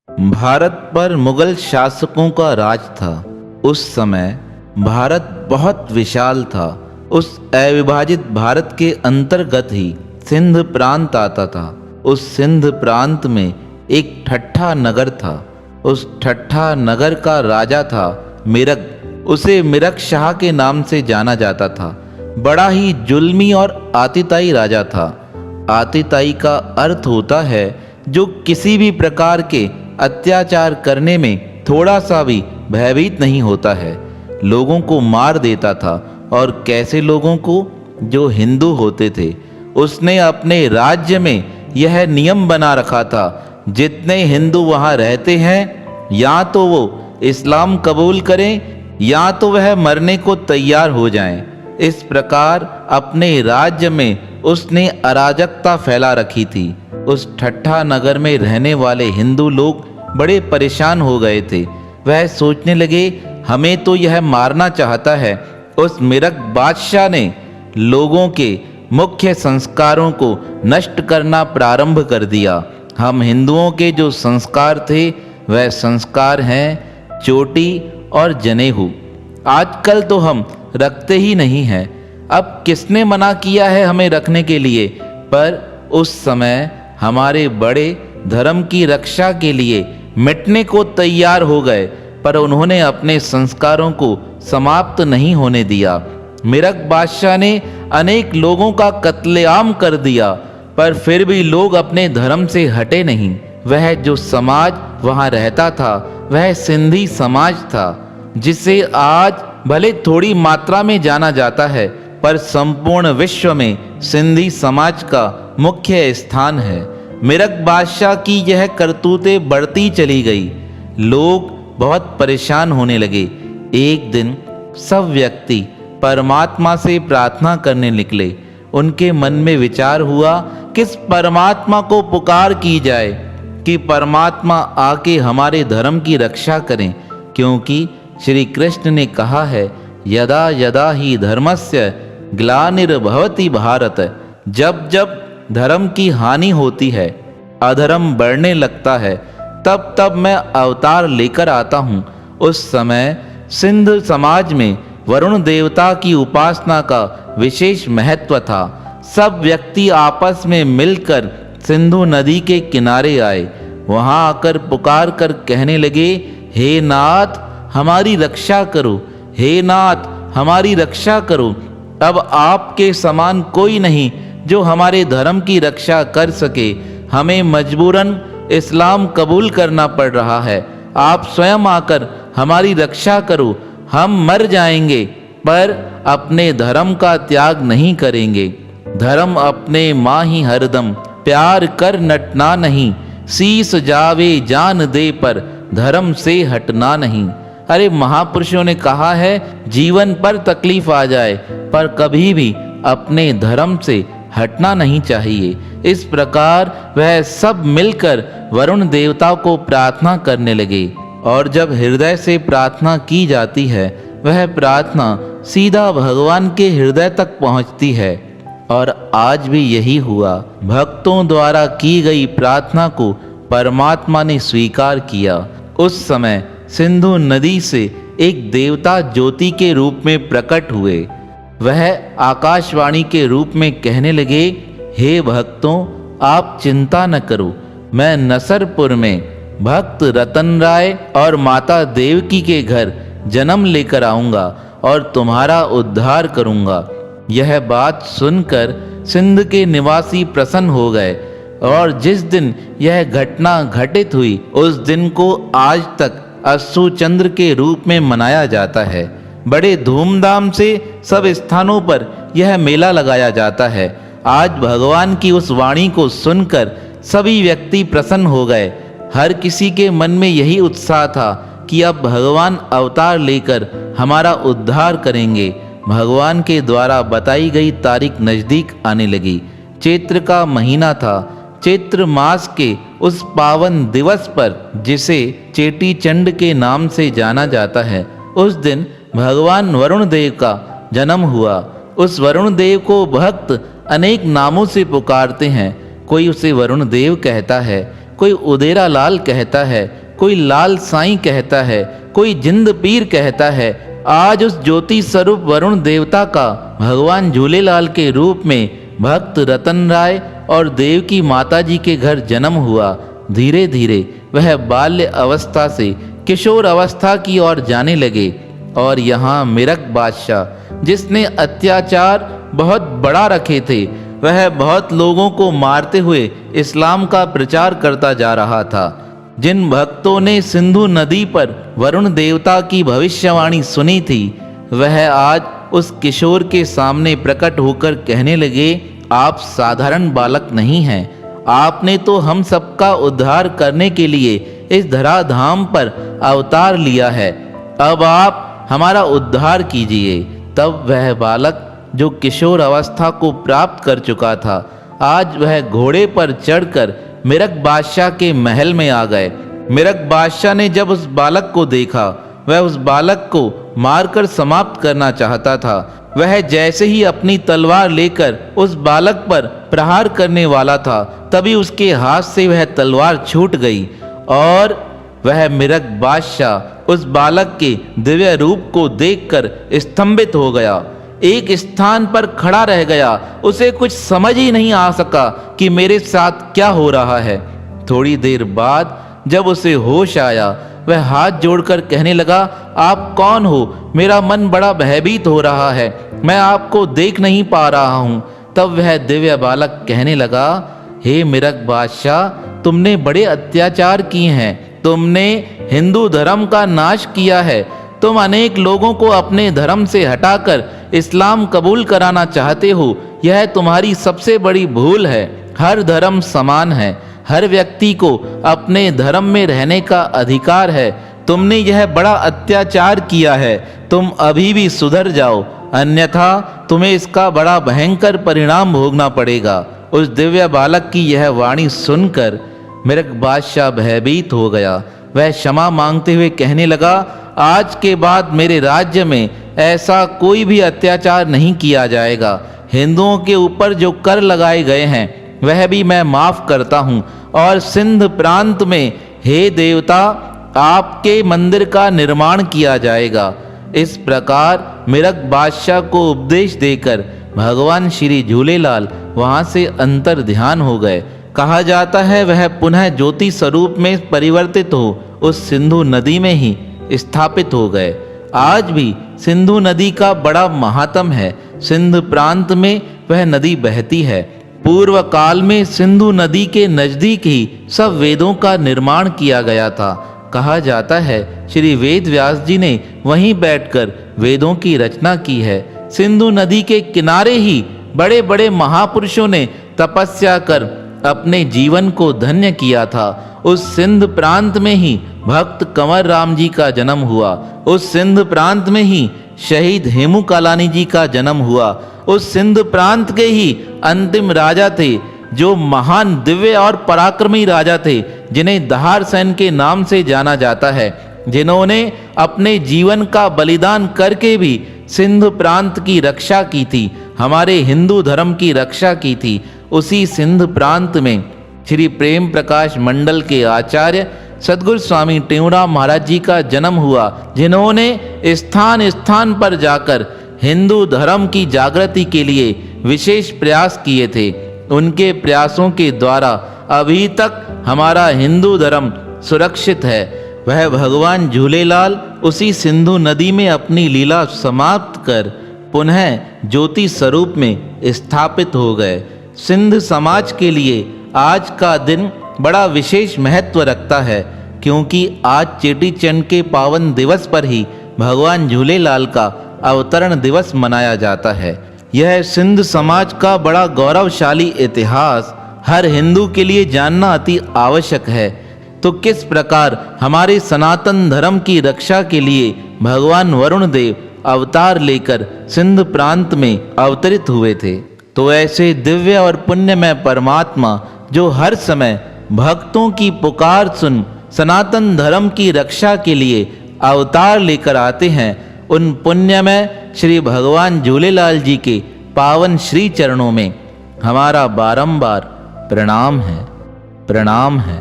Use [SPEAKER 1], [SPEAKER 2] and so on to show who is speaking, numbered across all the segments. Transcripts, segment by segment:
[SPEAKER 1] भारत पर मुगल शासकों का राज था। उस समय भारत बहुत विशाल था। उस अविभाजित भारत के अंतर्गत ही सिंध प्रांत आता था। उस सिंध प्रांत में एक ठट्ठा नगर था। उस ठट्ठा नगर का राजा था मिरग। उसे मिरग शाह के नाम से जाना जाता था। बड़ा ही जुल्मी और आतिताई राजा था। आतिताई का अर्थ होता है जो किसी भी प्रकार के अत्याचार करने में थोड़ा सा भी भयभीत नहीं होता है। लोगों को मार देता था। और कैसे लोगों को? जो हिंदू होते थे। उसने अपने राज्य में यह नियम बना रखा था, जितने हिंदू वहाँ रहते हैं या तो वो इस्लाम कबूल करें या तो वह मरने को तैयार हो जाएं। इस प्रकार अपने राज्य में उसने अराजकता फैला रखी थी। उस ठट्ठा नगर में रहने वाले हिंदू लोग बड़े परेशान हो गए थे। वह सोचने लगे, हमें तो यह मारना चाहता है। उस मिरग बादशाह ने लोगों के मुख्य संस्कारों को नष्ट करना प्रारंभ कर दिया। हम हिंदुओं के जो संस्कार थे वह संस्कार हैं चोटी और जनेऊ। आजकल तो हम रखते ही नहीं हैं। अब किसने मना किया है हमें रखने के लिए? पर उस समय हमारे बड़े धर्म की रक्षा के लिए मिटने को तैयार हो गए, पर उन्होंने अपने संस्कारों को समाप्त नहीं होने दिया। मिरग बादशाह ने अनेक लोगों का कत्लेआम कर दिया, पर फिर भी लोग अपने धर्म से हटे नहीं। वह जो समाज वहाँ रहता था वह सिंधी समाज था, जिसे आज भले थोड़ी मात्रा में जाना जाता है, पर संपूर्ण विश्व में सिंधी समाज का मुख्य स्थान है। मिरग बादशाह की यह करतूतें बढ़ती चली गई। लोग बहुत परेशान होने लगे। एक दिन सब व्यक्ति परमात्मा से प्रार्थना करने निकले। उनके मन में विचार हुआ, किस परमात्मा को पुकार की जाए कि परमात्मा आके हमारे धर्म की रक्षा करें, क्योंकि श्री कृष्ण ने कहा है, यदा यदा ही धर्मस्य ग्लानिर्भवति भारत। जब जब धर्म की हानि होती है, अधर्म बढ़ने लगता है, तब तब मैं अवतार लेकर आता हूँ। उस समय सिंध समाज में वरुण देवता की उपासना का विशेष महत्व था। सब व्यक्ति आपस में मिलकर सिंधु नदी के किनारे आए। वहां आकर पुकार कर कहने लगे, हे नाथ हमारी रक्षा करो, हे नाथ हमारी रक्षा करो। अब आपके समान कोई नहीं जो हमारे धर्म की रक्षा कर सके। हमें मजबूरन इस्लाम कबूल करना पड़ रहा है। आप स्वयं आकर हमारी रक्षा करो। हम मर जाएंगे पर अपने धर्म का त्याग नहीं करेंगे। धर्म अपने माही हरदम, प्यार कर नटना नहीं। शीस जावे जान दे पर धर्म से हटना नहीं। अरे महापुरुषों ने कहा है, जीवन पर तकलीफ आ जाए पर कभी भी अपने धर्म से हटना नहीं चाहिए। इस प्रकार वह सब मिलकर वरुण देवता को प्रार्थना करने लगे। और जब हृदय से प्रार्थना की जाती है, वह प्रार्थना सीधा भगवान के हृदय तक पहुंचती है। और आज भी यही हुआ। भक्तों द्वारा की गई प्रार्थना को परमात्मा ने स्वीकार किया। उस समय सिंधु नदी से एक देवता ज्योति के रूप में प्रकट हुए। वह आकाशवाणी के रूप में कहने लगे, हे भक्तों आप चिंता न करो, मैं नसरपुर में भक्त रतन राय और माता देवकी के घर जन्म लेकर आऊंगा और तुम्हारा उद्धार करूंगा। यह बात सुनकर सिंध के निवासी प्रसन्न हो गए। और जिस दिन यह घटना घटित हुई, उस दिन को आज तक अस्सु चंद्र के रूप में मनाया जाता है। बड़े धूमधाम से सब स्थानों पर यह मेला लगाया जाता है। आज भगवान की उस वाणी को सुनकर सभी व्यक्ति प्रसन्न हो गए। हर किसी के मन में यही उत्साह था कि अब भगवान अवतार लेकर हमारा उद्धार करेंगे। भगवान के द्वारा बताई गई तारीख नज़दीक आने लगी। चैत्र का महीना था। चैत्र मास के उस पावन दिवस पर, जिसे चेटी चंड के नाम से जाना जाता है, उस दिन भगवान वरुण देव का जन्म हुआ। उस वरुण देव को भक्त अनेक नामों से पुकारते हैं। कोई उसे वरुण देव कहता है, कोई उदेरा लाल कहता है, कोई लाल साईं कहता है, कोई जिंद पीर कहता है। आज उस ज्योति स्वरूप वरुण देवता का भगवान झूलेलाल के रूप में भक्त रतन राय और देवकी माता जी के घर जन्म हुआ। धीरे धीरे वह बाल्य अवस्था से किशोर अवस्था की ओर जाने लगे और यहाँ मिरक बादशाह, जिसने अत्याचार बहुत बड़ा रखे थे, वह बहुत लोगों को मारते हुए इस्लाम का प्रचार करता जा रहा था। जिन भक्तों ने सिंधु नदी पर वरुण देवता की भविष्यवाणी सुनी थी, वह आज उस किशोर के सामने प्रकट होकर कहने लगे, आप साधारण बालक नहीं हैं, आपने तो हम सबका उद्धार करने के लिए इस धराधाम पर अवतार लिया है, अब आप हमारा उद्धार कीजिए। तब वह बालक जो किशोर अवस्था को प्राप्त कर चुका था, आज वह घोड़े पर चढ़कर मिरक बादशाह के महल में आ गए। मिरक बादशाह ने जब उस बालक को देखा, वह उस बालक को मारकर समाप्त करना चाहता था। वह जैसे ही अपनी तलवार लेकर उस बालक पर प्रहार करने वाला था, तभी उसके हाथ से वह तलवार छूट गई और वह मिरक बादशाह उस बालक के दिव्य रूप को देखकर स्तंभित हो गया। एक स्थान पर खड़ा रह गया। उसे कुछ समझ ही नहीं आ सका कि मेरे साथ क्या हो रहा है। थोड़ी देर बाद जब उसे होश आया, वह हाथ जोड़कर कहने लगा, आप कौन हो? मेरा मन बड़ा भयभीत हो रहा है, मैं आपको देख नहीं पा रहा हूँ। तब वह दिव्य बालक कहने लगा, हे मिरक बादशाह, तुमने बड़े अत्याचार किए हैं, तुमने हिंदू धर्म का नाश किया है, तुम अनेक लोगों को अपने धर्म से हटाकर इस्लाम कबूल कराना चाहते हो। यह तुम्हारी सबसे बड़ी भूल है। हर धर्म समान है, हर व्यक्ति को अपने धर्म में रहने का अधिकार है। तुमने यह बड़ा अत्याचार किया है, तुम अभी भी सुधर जाओ, अन्यथा तुम्हें इसका बड़ा भयंकर परिणाम भोगना पड़ेगा। उस दिव्य बालक की यह वाणी सुनकर मिरक बादशाह भयभीत हो गया। वह क्षमा मांगते हुए कहने लगा, आज के बाद मेरे राज्य में ऐसा कोई भी अत्याचार नहीं किया जाएगा। हिंदुओं के ऊपर जो कर लगाए गए हैं वह भी मैं माफ करता हूँ, और सिंध प्रांत में हे देवता आपके मंदिर का निर्माण किया जाएगा। इस प्रकार मिरक बादशाह को उपदेश देकर भगवान श्री झूलेलाल वहाँ से अंतर ध्यान हो गए। कहा जाता है वह पुनः ज्योति स्वरूप में परिवर्तित हो उस सिंधु नदी में ही स्थापित हो गए। आज भी सिंधु नदी का बड़ा महात्म है। सिंध प्रांत में वह नदी बहती है। पूर्व काल में सिंधु नदी के नजदीक ही सब वेदों का निर्माण किया गया था। कहा जाता है श्री वेद व्यास जी ने वहीं बैठकर वेदों की रचना की है। सिंधु नदी के किनारे ही बड़े बड़े महापुरुषों ने तपस्या कर अपने जीवन को धन्य किया था। उस सिंध प्रांत में ही भक्त कंवर राम जी का जन्म हुआ। उस सिंध प्रांत में ही शहीद हेमू कालानी जी का जन्म हुआ। उस सिंध प्रांत के ही अंतिम राजा थे जो महान दिव्य और पराक्रमी राजा थे, जिन्हें दहाड़ सेन के नाम से जाना जाता है, जिन्होंने अपने जीवन का बलिदान करके भी सिंध प्रांत की रक्षा की थी, हमारे हिंदू धर्म की रक्षा की थी। उसी सिंध प्रांत में श्री प्रेम प्रकाश मंडल के आचार्य सदगुरु स्वामी टेऊराम महाराज जी का जन्म हुआ, जिन्होंने स्थान स्थान पर जाकर हिंदू धर्म की जागृति के लिए विशेष प्रयास किए थे। उनके प्रयासों के द्वारा अभी तक हमारा हिंदू धर्म सुरक्षित है। वह भगवान झूलेलाल उसी सिंधु नदी में अपनी लीला समाप्त कर पुनः ज्योति स्वरूप में स्थापित हो गए। सिंध समाज के लिए आज का दिन बड़ा विशेष महत्व रखता है, क्योंकि आज चेटी चंड के पावन दिवस पर ही भगवान झूलेलाल का अवतरण दिवस मनाया जाता है। यह सिंध समाज का बड़ा गौरवशाली इतिहास हर हिंदू के लिए जानना अति आवश्यक है। तो किस प्रकार हमारे सनातन धर्म की रक्षा के लिए भगवान वरुण देव अवतार लेकर सिंध प्रांत में अवतरित हुए थे। तो ऐसे दिव्य और पुण्यमय परमात्मा जो हर समय भक्तों की पुकार सुन सनातन धर्म की रक्षा के लिए अवतार लेकर आते हैं, उन पुण्यमय श्री भगवान झूलेलाल जी के पावन श्री चरणों में हमारा बारंबार प्रणाम है, प्रणाम है।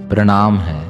[SPEAKER 1] प्रणाम है।